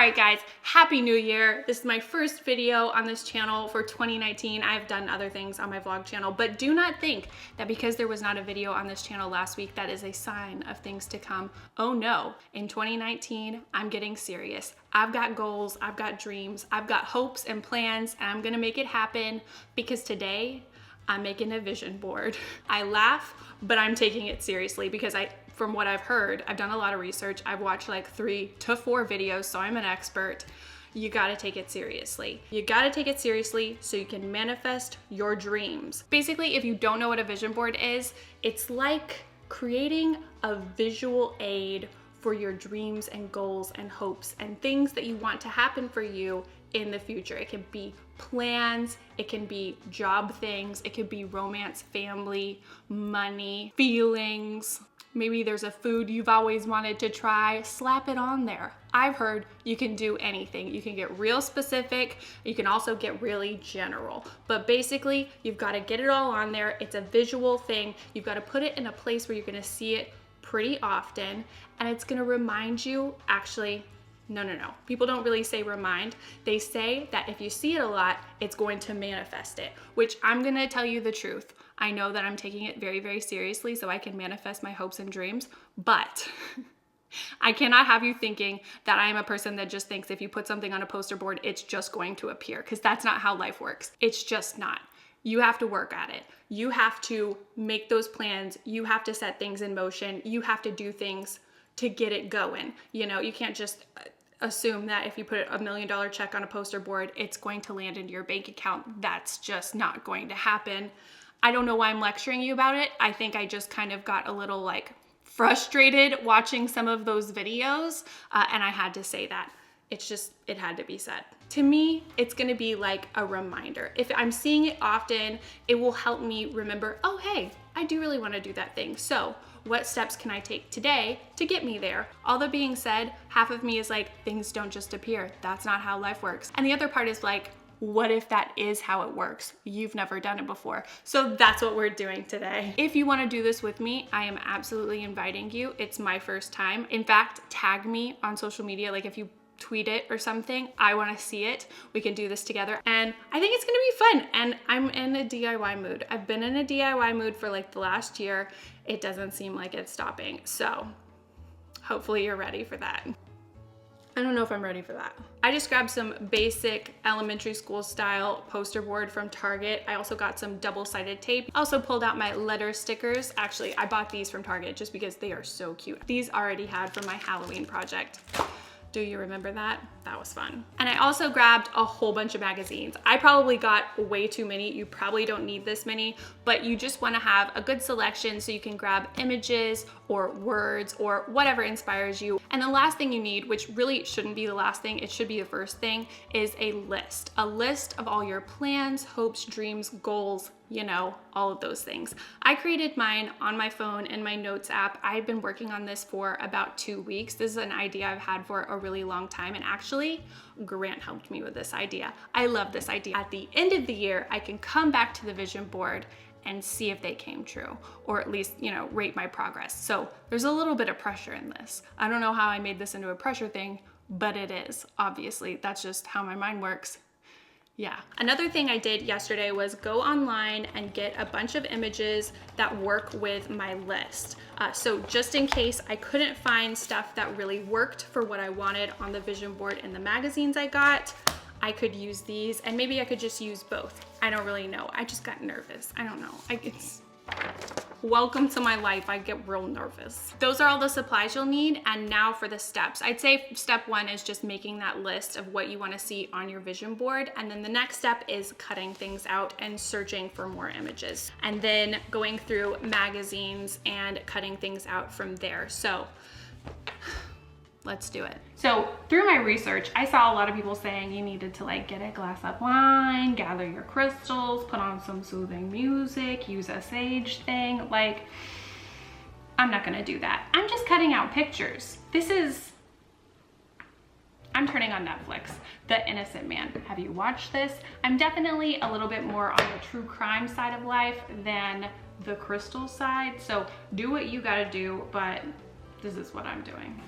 Alright guys, Happy New Year. This is my first video on this channel for 2019. I've done other things on my vlog channel, but do not think that because there was not a video on this channel last week, that is a sign of things to come. Oh no, in 2019, I'm getting serious. I've got goals, I've got dreams, I've got hopes and plans, and I'm gonna make it happen because today, I'm making a vision board. I laugh, but I'm taking it seriously because from what I've heard, I've done a lot of research. I've watched like 3 to 4 videos, so I'm an expert. You gotta take it seriously. You gotta take it seriously so you can manifest your dreams. Basically, if you don't know what a vision board is, it's like creating a visual aid for your dreams and goals and hopes and things that you want to happen for you in the future. It can be plans, it can be job things, it could be romance, family, money, feelings. Maybe there's a food you've always wanted to try, slap it on there. I've heard you can do anything. You can get real specific, you can also get really general. But basically, you've got to get it all on there. It's a visual thing. You've got to put it in a place where you're going to see it pretty often, and it's going to remind you, actually, no. People don't really say remind. They say that if you see it a lot, it's going to manifest it, which I'm going to tell you the truth. I know that I'm taking it very, very seriously so I can manifest my hopes and dreams, but I cannot have you thinking that I am a person that just thinks if you put something on a poster board, it's just going to appear, because that's not how life works. It's just not. You have to work at it. You have to make those plans. You have to set things in motion. You have to do things to get it going. You know, you can't just assume that if you put $1 million check on a poster board, it's going to land into your bank account. That's just not going to happen. I don't know why I'm lecturing you about it. I think I just kind of got a little like frustrated watching some of those videos, and I had to say that. It had to be said. To me, it's gonna be like a reminder. If I'm seeing it often, it will help me remember, oh hey, I do really wanna do that thing. So what steps can I take today to get me there? All that being said, half of me is like, things don't just appear. That's not how life works. And the other part is like, what if that is how it works? You've never done it before. So that's what we're doing today. If you wanna do this with me, I am absolutely inviting you. It's my first time. In fact, tag me on social media. Like if you tweet it or something, I wanna see it. We can do this together. And I think it's gonna be fun. And I'm in a DIY mood. I've been in a DIY mood for like the last year. It doesn't seem like it's stopping. So hopefully you're ready for that. I don't know if I'm ready for that. I just grabbed some basic elementary school style poster board from Target. I also got some double-sided tape. I also pulled out my letter stickers. Actually, I bought these from Target just because they are so cute. These I already had for my Halloween project. Do you remember that? That was fun. And I also grabbed a whole bunch of magazines. I probably got way too many. You probably don't need this many, but you just wanna have a good selection so you can grab images or words or whatever inspires you. And the last thing you need, which really shouldn't be the last thing, it should be the first thing, is a list. A list of all your plans, hopes, dreams, goals, you know, all of those things. I created mine on my phone in my notes app. I've been working on this for about 2 weeks. This is an idea I've had for a really long time, and actually, Grant helped me with this idea. I love this idea. At the end of the year, I can come back to the vision board and see if they came true, or at least, you know, rate my progress. So there's a little bit of pressure in this. I don't know how I made this into a pressure thing, but it is, obviously. That's just how my mind works. Yeah. Another thing I did yesterday was go online and get a bunch of images that work with my list. So just in case I couldn't find stuff that really worked for what I wanted on the vision board in the magazines I got, I could use these, and maybe I could just use both. I don't really know. I just got nervous. I don't know. Welcome to my life. I get real nervous. Those are all the supplies you'll need. And now for the steps. I'd say step 1 is just making that list of what you want to see on your vision board. And then the next step is cutting things out and searching for more images. And then going through magazines and cutting things out from there. So let's do it. So through my research, I saw a lot of people saying you needed to like get a glass of wine, gather your crystals, put on some soothing music, use a sage thing. Like, I'm not gonna do that. I'm just cutting out pictures. I'm turning on Netflix, The Innocent Man. Have you watched this? I'm definitely a little bit more on the true crime side of life than the crystal side. So do what you gotta do, but this is what I'm doing.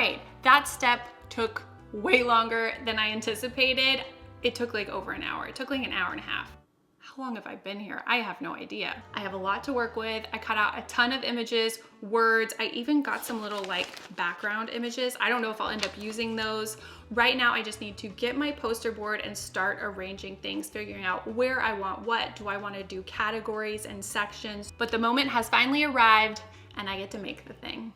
right, that step took way longer than I anticipated. It took like over an hour. It took like an hour and a half. How long have I been here? I have no idea. I have a lot to work with. I cut out a ton of images, words. I even got some little like background images. I don't know if I'll end up using those. Right now, I just need to get my poster board and start arranging things, figuring out where I want what. Do I want to do categories and sections? But the moment has finally arrived and I get to make the thing.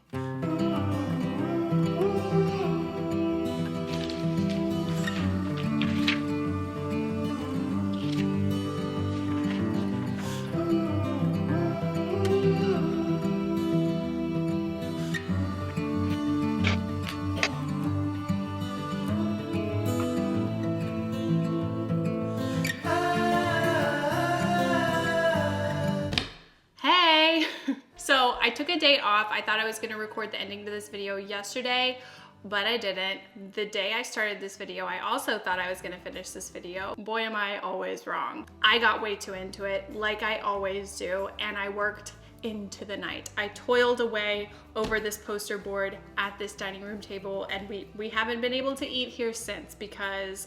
So I took a day off. I thought I was gonna record the ending to this video yesterday, but I didn't. The day I started this video, I also thought I was gonna finish this video. Boy, am I always wrong. I got way too into it, like I always do, and I worked into the night. I toiled away over this poster board at this dining room table, and we haven't been able to eat here since because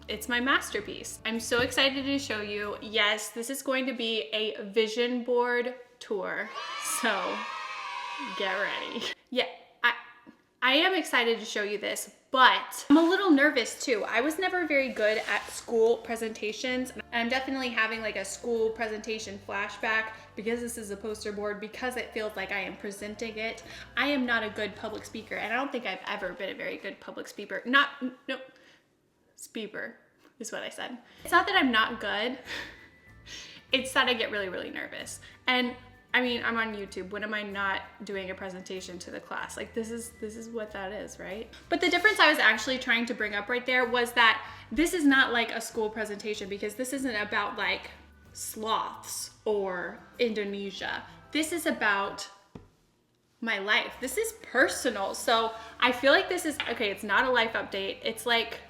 it's my masterpiece. I'm so excited to show you. Yes, this is going to be a vision board tour, so get ready. Yeah, I am excited to show you this, but I'm a little nervous too. I was never very good at school presentations, and I'm definitely having like a school presentation flashback because this is a poster board, because it feels like I am presenting it. I am not a good public speaker, and I don't think I've ever been a very good public speaker. Speaker is what I said. It's not that I'm not good, it's that I get really, really nervous. And I mean, I'm on YouTube. When am I not doing a presentation to the class? Like this is what that is, right? But the difference I was actually trying to bring up right there was that this is not like a school presentation, because this isn't about like sloths or Indonesia. This is about my life. This is personal. So I feel like this is, okay, it's not a life update. It's like,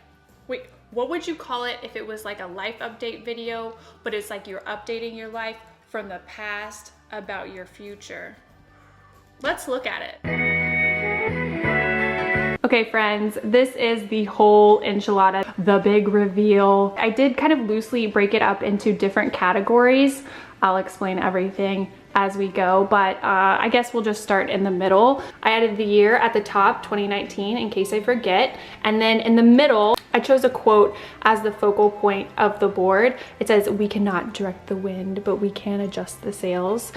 wait, what would you call it if it was like a life update video, but it's like you're updating your life from the past about your future? Let's look at it. Okay friends, this is the whole enchilada, the big reveal. I did kind of loosely break it up into different categories. I'll explain everything as we go, but I guess we'll just start in the middle. I added the year at the top, 2019, in case I forget. And then in the middle, I chose a quote as the focal point of the board. It says, "We cannot direct the wind, but we can adjust the sails."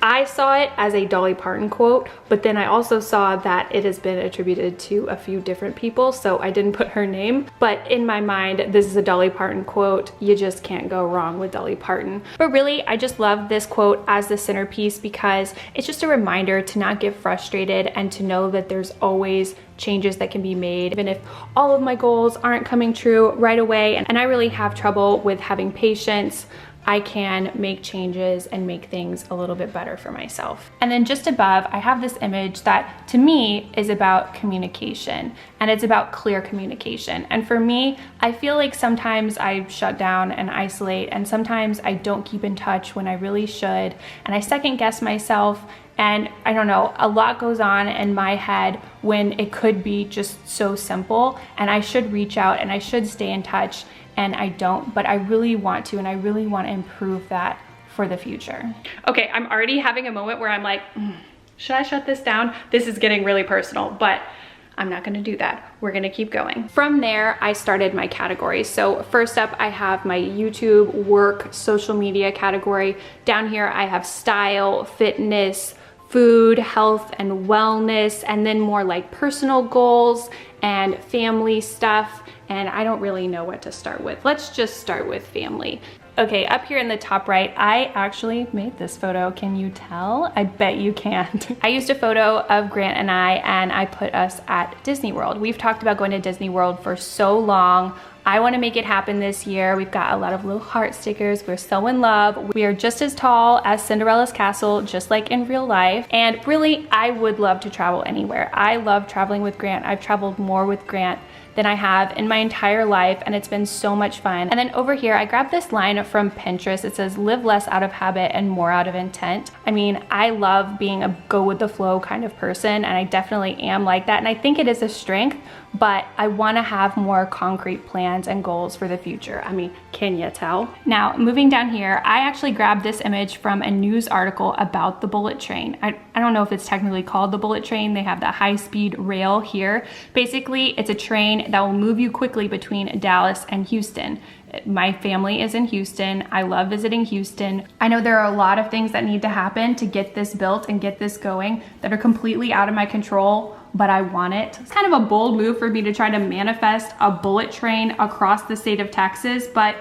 I saw it as a Dolly Parton quote, but then I also saw that it has been attributed to a few different people, so I didn't put her name. But in my mind, this is a Dolly Parton quote. You just can't go wrong with Dolly Parton. But really, I just love this quote as the centerpiece because it's just a reminder to not get frustrated and to know that there's always changes that can be made, even if all of my goals aren't coming true right away. And I really have trouble with having patience. I can make changes and make things a little bit better for myself. And then just above, I have this image that to me is about communication, and it's about clear communication. And for me, I feel like sometimes I shut down and isolate, and sometimes I don't keep in touch when I really should, and I second guess myself. And I don't know, a lot goes on in my head when it could be just so simple, and I should reach out and I should stay in touch, and I don't, but I really want to, and I really want to improve that for the future. Okay, I'm already having a moment where I'm like, should I shut this down? This is getting really personal, but I'm not gonna do that. We're gonna keep going. From there, I started my categories. So first up, I have my YouTube, work, social media category. Down here, I have style, fitness, food, health, and wellness, and then more like personal goals and family stuff. And I don't really know what to start with. Let's just start with family. Okay, up here in the top right, I actually made this photo. Can you tell? I bet you can't. I used a photo of Grant and I put us at Disney World. We've talked about going to Disney World for so long. I want to make it happen this year. We've got a lot of little heart stickers. We're so in love. We are just as tall as Cinderella's castle, just like in real life. And really, I would love to travel anywhere. I love traveling with Grant. I've traveled more with Grant than I have in my entire life, and it's been so much fun. And then over here, I grabbed this line from Pinterest. It says, live less out of habit and more out of intent. I mean, I love being a go with the flow kind of person, and I definitely am like that. And I think it is a strength, but I wanna have more concrete plans and goals for the future. I mean, can you tell? Now, moving down here, I actually grabbed this image from a news article about the bullet train. I don't know if it's technically called the bullet train. They have the high-speed rail here. Basically, it's a train that will move you quickly between Dallas and Houston. My family is in Houston. I love visiting Houston. I know there are a lot of things that need to happen to get this built and get this going that are completely out of my control, but I want it. It's kind of a bold move for me to try to manifest a bullet train across the state of Texas, but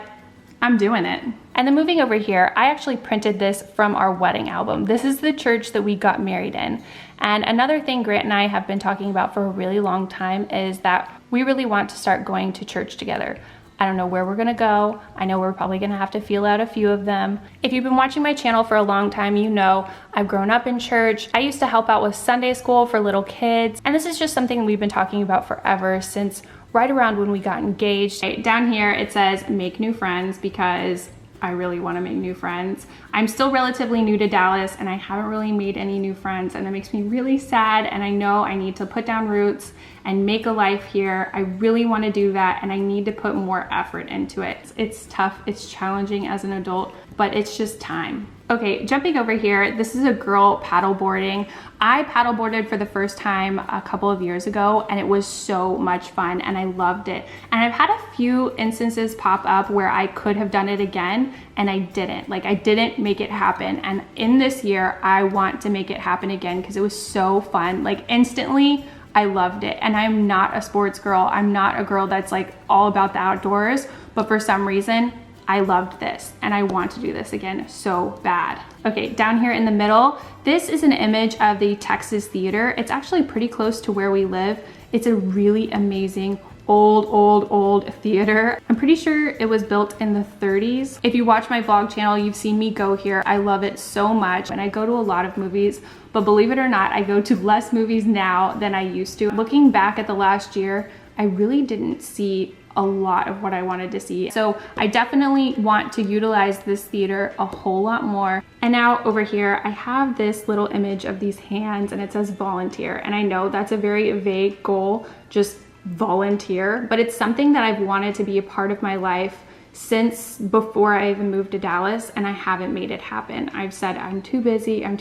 I'm doing it. And then moving over here, I actually printed this from our wedding album. This is the church that we got married in. And another thing Grant and I have been talking about for a really long time is that we really want to start going to church together. I don't know where we're gonna go. I know we're probably gonna have to feel out a few of them. If you've been watching my channel for a long time, you know I've grown up in church. I used to help out with Sunday school for little kids. And this is just something we've been talking about forever, since right around when we got engaged. Down here it says make new friends, because I really want to make new friends. I'm still relatively new to Dallas and I haven't really made any new friends, and that makes me really sad, and I know I need to put down roots and make a life here. I really want to do that, and I need to put more effort into it. It's tough, it's challenging as an adult, but it's just time. Okay, jumping over here, this is a girl paddleboarding. I paddleboarded for the first time a couple of years ago, and it was so much fun, and I loved it. And I've had a few instances pop up where I could have done it again, and I didn't. Like, I didn't make it happen. And in this year, I want to make it happen again because it was so fun. Like, instantly, I loved it. And I'm not a sports girl. I'm not a girl that's like all about the outdoors, but for some reason, I loved this and I want to do this again so bad. Okay, down here in the middle, this is an image of the Texas Theater. It's actually pretty close to where we live. It's a really amazing old theater. I'm pretty sure it was built in the 30s. If you watch my vlog channel, you've seen me go here. I love it so much, and I go to a lot of movies, but believe it or not, I go to less movies now than I used to. Looking back at the last year, I really didn't see a lot of what I wanted to see. So I definitely want to utilize this theater a whole lot more. And now over here, I have this little image of these hands and it says volunteer. And I know that's a very vague goal, just volunteer, but it's something that I've wanted to be a part of my life since before I even moved to Dallas, and I haven't made it happen. I've said I'm too busy, and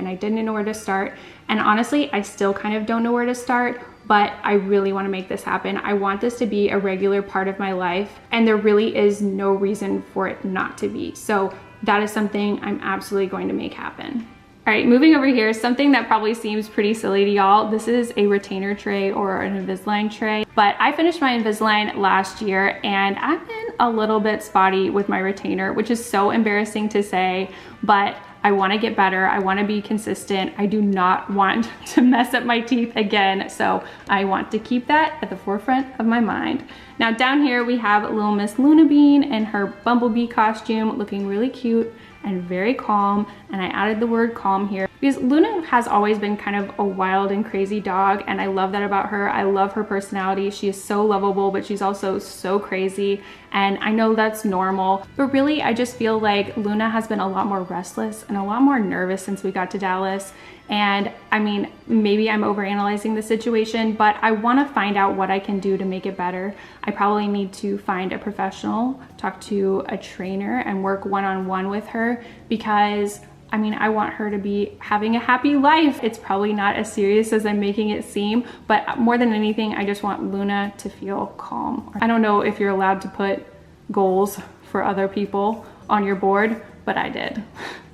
I didn't know where to start. And honestly, I still kind of don't know where to start, but I really want to make this happen. I want this to be a regular part of my life, and there really is no reason for it not to be. So that is something I'm absolutely going to make happen. All right, moving over here, something that probably seems pretty silly to y'all. This is a retainer tray or an Invisalign tray, but I finished my Invisalign last year and I've been a little bit spotty with my retainer, which is so embarrassing to say, but I want to get better. I want to be consistent. I do not want to mess up my teeth again. So I want to keep that at the forefront of my mind. Now down here we have little Miss Luna Bean in her bumblebee costume, looking really cute and very calm, and I added the word calm here because Luna has always been kind of a wild and crazy dog, and I love that about her. I love her personality. She is so lovable, but she's also so crazy, and I know that's normal, but really I just feel like Luna has been a lot more restless and a lot more nervous since we got to Dallas. And I mean, maybe I'm overanalyzing the situation, but I want to find out what I can do to make it better. I probably need to find a professional, talk to a trainer, and work one-on-one with her, because I mean, I want her to be having a happy life. It's probably not as serious as I'm making it seem, but more than anything, I just want Luna to feel calm. I don't know if you're allowed to put goals for other people on your board, but I did.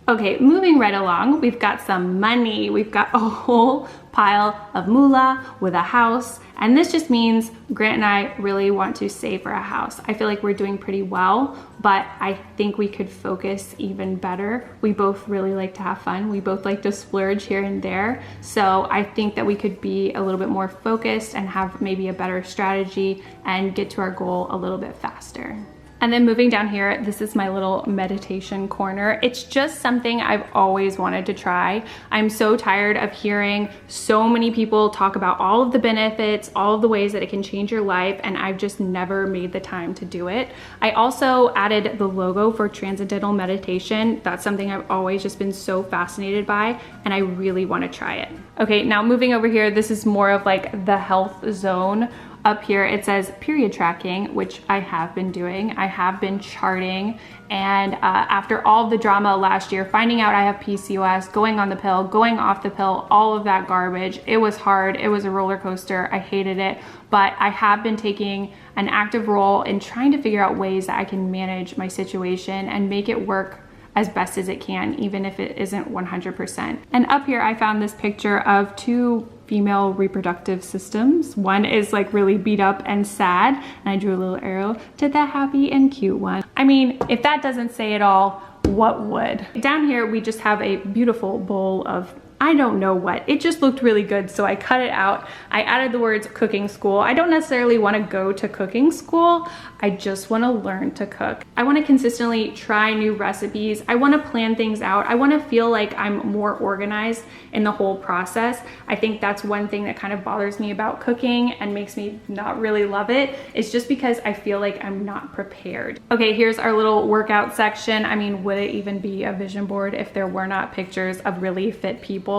Okay, moving right along, we've got some money. We've got a whole pile of moolah with a house. And this just means Grant and I really want to save for a house. I feel like we're doing pretty well, but I think we could focus even better. We both really like to have fun. We both like to splurge here and there. So I think that we could be a little bit more focused and have maybe a better strategy and get to our goal a little bit faster. And then moving down here, this is my little meditation corner. It's just something I've always wanted to try. I'm so tired of hearing so many people talk about all of the benefits, all of the ways that it can change your life, and I've just never made the time to do it. I also added the logo for Transcendental Meditation. That's something I've always just been so fascinated by, and I really want to try it. Okay, now moving over here, this is more of like the health zone. Up here it says period tracking, which I have been doing. I have been charting, and after all of the drama last year, finding out I have PCOS, going on the pill, going off the pill, all of that garbage, it was hard. It was a roller coaster. I hated it, but I have been taking an active role in trying to figure out ways that I can manage my situation and make it work as best as it can, even if it isn't 100%. And up here I found this picture of two female reproductive systems. One is like really beat up and sad, and I drew a little arrow to the happy and cute one. I mean, if that doesn't say it all, what would? Down here we just have a beautiful bowl of I don't know what. It just looked really good, so I cut it out. I added the words cooking school. I don't necessarily want to go to cooking school. I just want to learn to cook. I want to consistently try new recipes. I want to plan things out. I want to feel like I'm more organized in the whole process. I think that's one thing that kind of bothers me about cooking and makes me not really love it. It's just because I feel like I'm not prepared. Okay, here's our little workout section. I mean, would it even be a vision board if there were not pictures of really fit people?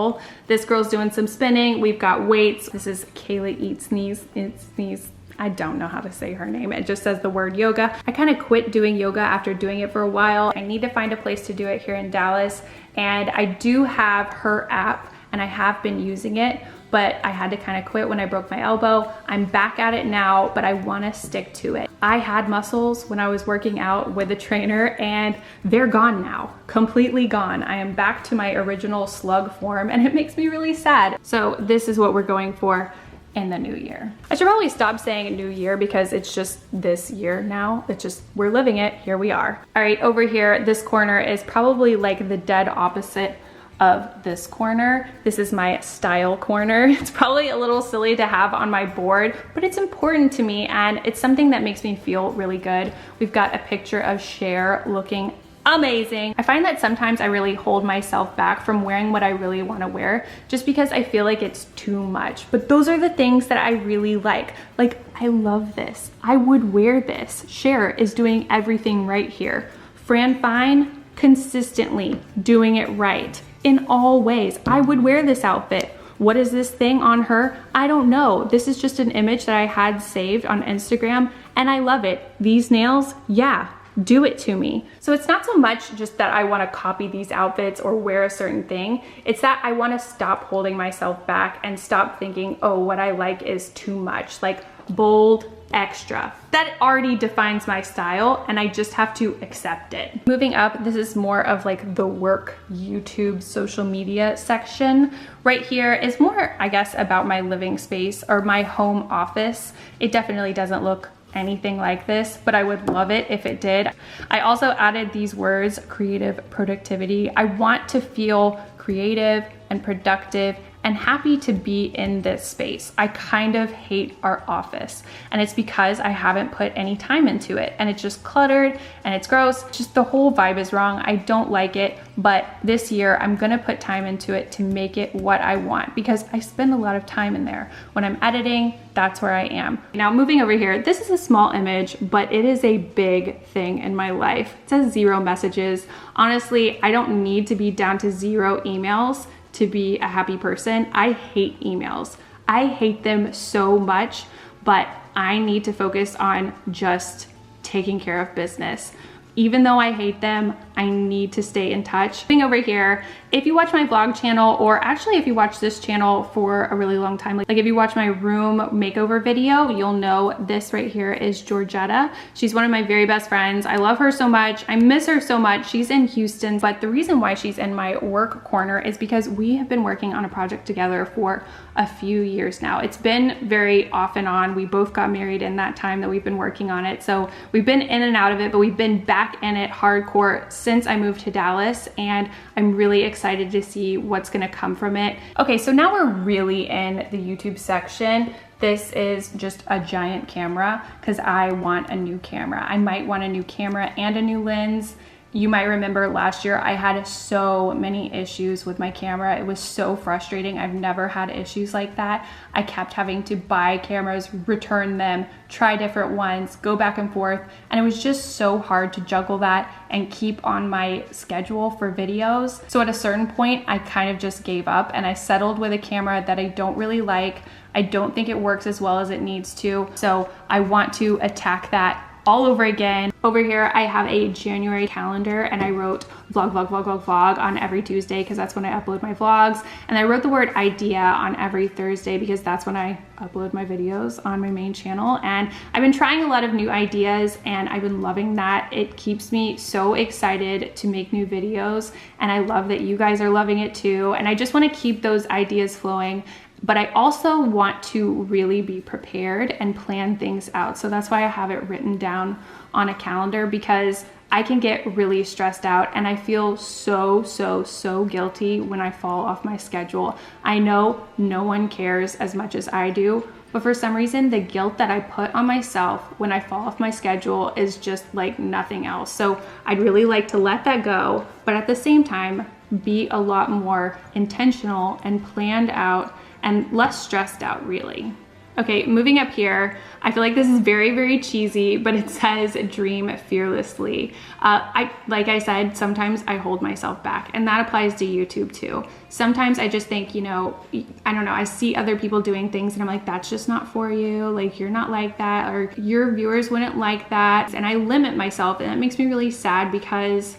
This girl's doing some spinning. We've got weights. This is Kayla Eats Sneeze. I don't know how to say her name. It just says the word yoga. I kind of quit doing yoga after doing it for a while. I need to find a place to do it here in Dallas. And I do have her app and I have been using it, but I had to kind of quit when I broke my elbow. I'm back at it now, but I want to stick to it. I had muscles when I was working out with a trainer and they're gone now, completely gone. I am back to my original slug form and it makes me really sad. So this is what we're going for in the new year. I should probably stop saying new year because it's just this year now. It's just, we're living it, here we are. All right, over here, this corner is probably like the dead opposite of this corner. This is my style corner. It's probably a little silly to have on my board, but it's important to me and it's something that makes me feel really good. We've got a picture of Cher looking amazing. I find that sometimes I really hold myself back from wearing what I really want to wear just because I feel like it's too much. But those are the things that I really like. Like, I love this. I would wear this. Cher is doing everything right here. Fran Fine, consistently doing it right in all ways. I would wear this outfit. What is this thing on her? I don't know. This is just an image that I had saved on Instagram and I love it. These nails, yeah, do it to me. So it's not so much just that I want to copy these outfits or wear a certain thing. It's that I want to stop holding myself back and stop thinking, oh, what I like is too much, like bold, extra. That already defines my style and I just have to accept it. Moving up, this is more of like the work YouTube social media section. Right here is more, I guess, about my living space or my home office. It definitely doesn't look anything like this, but I would love it if it did. I also added these words, creative productivity. I want to feel creative and productive and happy to be in this space. I kind of hate our office and it's because I haven't put any time into it and it's just cluttered and it's gross. Just the whole vibe is wrong. I don't like it, but this year I'm gonna put time into it to make it what I want because I spend a lot of time in there. When I'm editing, that's where I am. Now moving over here, this is a small image, but it is a big thing in my life. It says 0 messages. Honestly, I don't need to be down to 0 emails to be a happy person. I hate emails. I hate them so much, but I need to focus on just taking care of business. Even though I hate them, I need to stay in touch. Thing over here, if you watch my vlog channel, or actually if you watch this channel for a really long time, like if you watch my room makeover video, you'll know this right here is Georgetta. She's one of my very best friends. I love her so much. I miss her so much. She's in Houston, but the reason why she's in my work corner is because we have been working on a project together for a few years now. It's been very off and on. We both got married in that time that we've been working on it. So we've been in and out of it, but we've been back in it hardcore since I moved to Dallas, and I'm really excited to see what's gonna come from it. Okay, so now we're really in the YouTube section. This is just a giant camera because I want a new camera. I might want a new camera and a new lens. You might remember last year I had so many issues with my camera. It was so frustrating. I've never had issues like that. I kept having to buy cameras, return them, try different ones, go back and forth, and it was just so hard to juggle that and keep on my schedule for videos. So at a certain point, I kind of just gave up and I settled with a camera that I don't really like. I don't think it works as well as it needs to. So I want to attack that all over again. Over here, I have a January calendar and I wrote vlog on every Tuesday because that's when I upload my vlogs. And I wrote the word idea on every Thursday because that's when I upload my videos on my main channel. And I've been trying a lot of new ideas and I've been loving that. It keeps me so excited to make new videos. And I love that you guys are loving it too. And I just want to keep those ideas flowing. But I also want to really be prepared and plan things out. So that's why I have it written down on a calendar, because I can get really stressed out and I feel so guilty when I fall off my schedule. I know no one cares as much as I do, but for some reason, the guilt that I put on myself when I fall off my schedule is just like nothing else. So I'd really like to let that go, but at the same time, be a lot more intentional and planned out and less stressed out, really. Okay, moving up here, I feel like this is very cheesy, but it says dream fearlessly. Like I said, sometimes I hold myself back, and that applies to YouTube too. Sometimes I just think, you know, I don't know, I see other people doing things and I'm like, that's just not for you. Like, you're not like that, or your viewers wouldn't like that. And I limit myself, and that makes me really sad because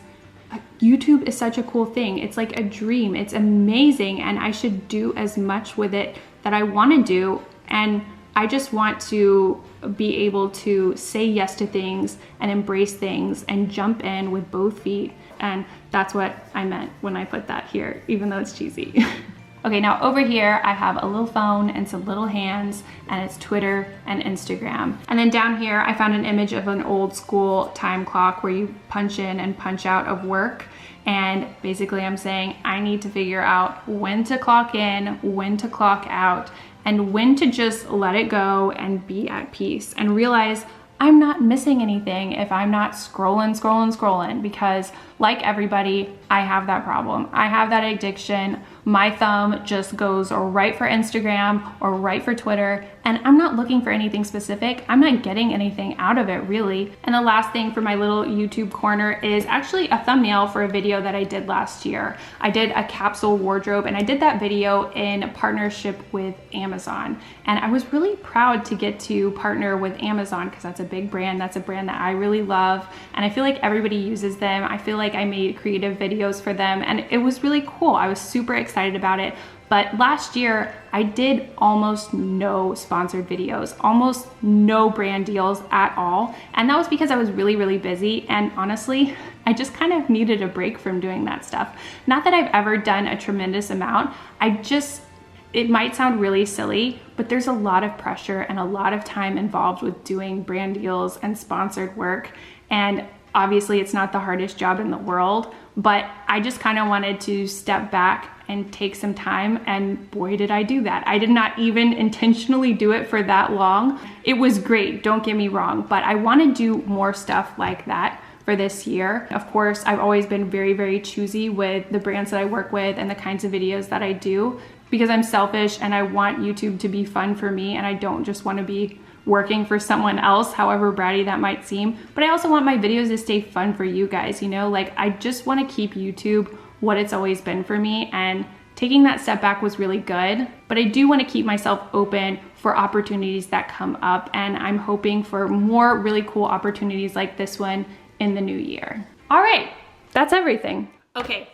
YouTube is such a cool thing. It's like a dream. It's amazing, and I should do as much with it that I want to do. And I just want to be able to say yes to things and embrace things and jump in with both feet. And that's what I meant when I put that here, even though it's cheesy. Okay, now over here, I have a little phone and some little hands, and it's Twitter and Instagram. And then down here, I found an image of an old school time clock where you punch in and punch out of work. And basically I'm saying I need to figure out when to clock in, when to clock out, and when to just let it go and be at peace and realize I'm not missing anything if I'm not scrolling, because like everybody, I have that problem. I have that addiction. My thumb just goes right for Instagram or right for Twitter, and I'm not looking for anything specific. I'm not getting anything out of it, really. And the last thing for my little YouTube corner is actually a thumbnail for a video that I did last year. I did a capsule wardrobe, and I did that video in partnership with Amazon. And I was really proud to get to partner with Amazon because that's a big brand. That's a brand that I really love, and I feel like everybody uses them. I feel like I made creative videos for them, and it was really cool. I was super excited about it. But last year, I did almost no sponsored videos, almost no brand deals at all. And that was because I was really busy. And honestly, I just kind of needed a break from doing that stuff. Not that I've ever done a tremendous amount. It might sound really silly, but there's a lot of pressure and a lot of time involved with doing brand deals and sponsored work. And obviously it's not the hardest job in the world, but I just kind of wanted to step back and take some time, and boy, did I do that. I did not even intentionally do it for that long. It was great, don't get me wrong, but I want to do more stuff like that for this year. Of course, I've always been very choosy with the brands that I work with and the kinds of videos that I do, because I'm selfish and I want YouTube to be fun for me, and I don't just want to be working for someone else, however bratty that might seem. But I also want my videos to stay fun for you guys, you know? Like, I just want to keep YouTube what it's always been for me, and taking that step back was really good. But I do want to keep myself open for opportunities that come up, and I'm hoping for more really cool opportunities like this one in the new year. All right, that's everything. Okay,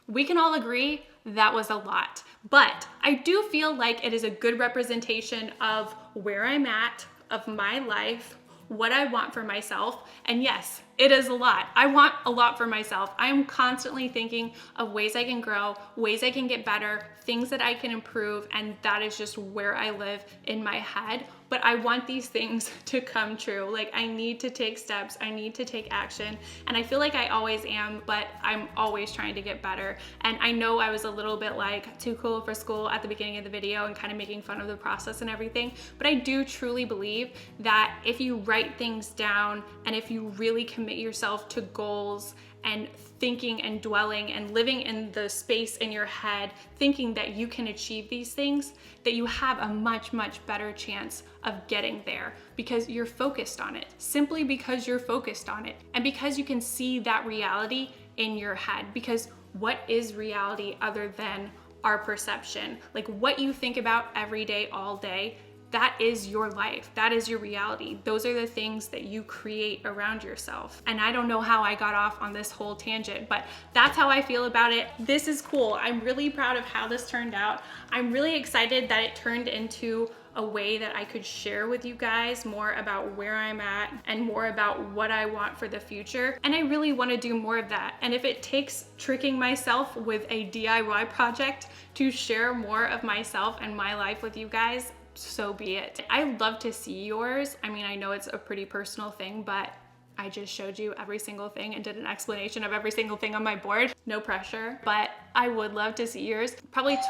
we can all agree that was a lot, but I do feel like it is a good representation of where I'm at, of my life, what I want for myself. And yes, it is a lot. I want a lot for myself. I'm constantly thinking of ways I can grow, ways I can get better, things that I can improve, and that is just where I live in my head. But I want these things to come true. Like, I need to take steps, I need to take action, and I feel like I always am, but I'm always trying to get better. And I know I was a little bit like too cool for school at the beginning of the video and kind of making fun of the process and everything, but I do truly believe that if you write things down and if you really commit yourself to goals and thinking and dwelling and living in the space in your head, thinking that you can achieve these things, that you have a much, much better chance of getting there because you're focused on it, simply because you're focused on it. And because you can see that reality in your head, because what is reality other than our perception? Like, what you think about every day, all day, that is your life. That is your reality. Those are the things that you create around yourself. And I don't know how I got off on this whole tangent, but that's how I feel about it. This is cool. I'm really proud of how this turned out. I'm really excited that it turned into a way that I could share with you guys more about where I'm at and more about what I want for the future. And I really want to do more of that. And if it takes tricking myself with a DIY project to share more of myself and my life with you guys, so be it. I'd love to see yours. I mean, I know it's a pretty personal thing, but I just showed you every single thing and did an explanation of every single thing on my board. No pressure, but I would love to see yours. Probably oh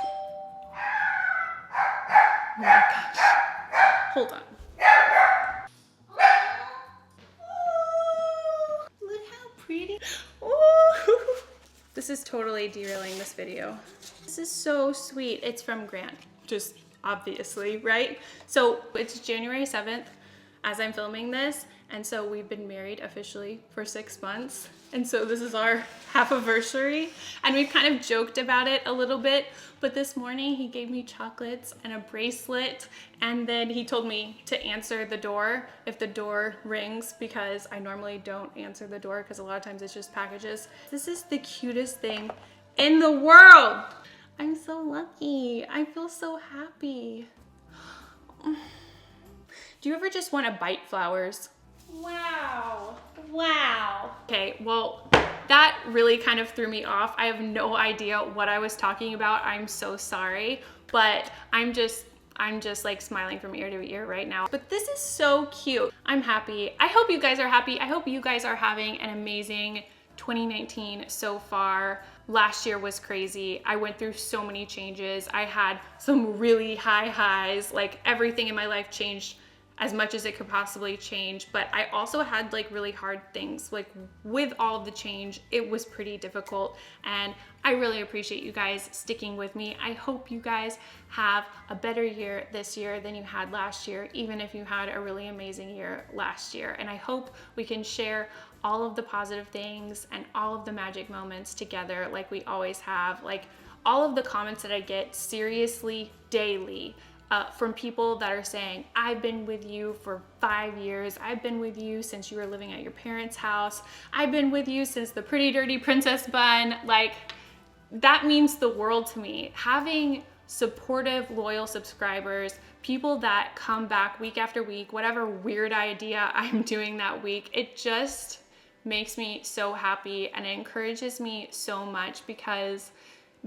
my gosh. Hold on. Look how pretty. Ooh. This is totally derailing this video. This is so sweet. It's from Grant. Just obviously, right? So it's January 7th as I'm filming this, and so we've been married officially for 6 months, and so this is our half anniversary, and we've kind of joked about it a little bit, but this morning he gave me chocolates and a bracelet, and then he told me to answer the door if the door rings, because I normally don't answer the door because a lot of times it's just packages. This is the cutest thing in the world. I'm so lucky. I feel so happy. Do you ever just want to bite flowers? Wow. Wow. Okay, well, that really kind of threw me off. I have no idea what I was talking about. I'm so sorry, but I'm just like smiling from ear to ear right now. But this is so cute. I'm happy. I hope you guys are happy. I hope you guys are having an amazing 2019 so far. Last year was crazy. I went through so many changes. I had some really high highs, like everything in my life changed as much as it could possibly change, but I also had like really hard things. Like with all of the change, it was pretty difficult, and I really appreciate you guys sticking with me. I hope you guys have a better year this year than you had last year, even if you had a really amazing year last year. And I hope we can share all of the positive things and all of the magic moments together like we always have. Like all of the comments that I get seriously daily from people that are saying, I've been with you for 5 years. I've been with you since you were living at your parents' house. I've been with you since the Pretty Dirty Princess bun. Like, that means the world to me. Having supportive, loyal subscribers, people that come back week after week, whatever weird idea I'm doing that week, it just makes me so happy and it encourages me so much, because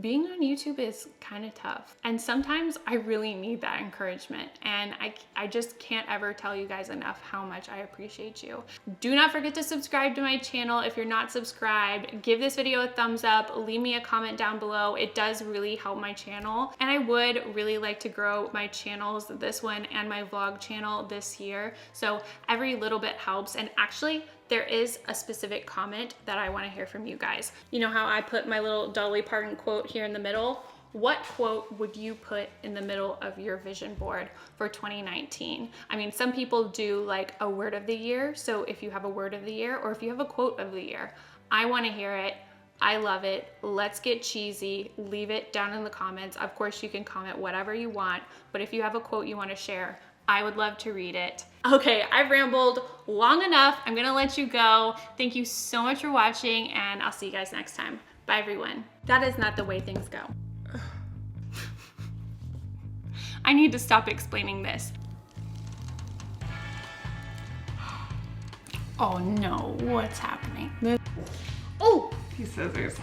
being on YouTube is kind of tough. And sometimes I really need that encouragement. And I just can't ever tell you guys enough how much I appreciate you. Do not forget to subscribe to my channel if you're not subscribed. Give this video a thumbs up. Leave me a comment down below. It does really help my channel. And I would really like to grow my channels, this one and my vlog channel, this year. So every little bit helps. And actually, there is a specific comment that I want to hear from you guys. You know how I put my little Dolly Parton quote here in the middle? What quote would you put in the middle of your vision board for 2019? I mean, some people do like a word of the year. So if you have a word of the year, or if you have a quote of the year, I want to hear it. I love it. Let's get cheesy. Leave it down in the comments. Of course, you can comment whatever you want, but if you have a quote you want to share, I would love to read it. Okay, I've rambled long enough. I'm gonna let you go. Thank you so much for watching, and I'll see you guys next time. Bye, everyone. That is not the way things go. I need to stop explaining this. Oh no, what's happening? Oh! He says there's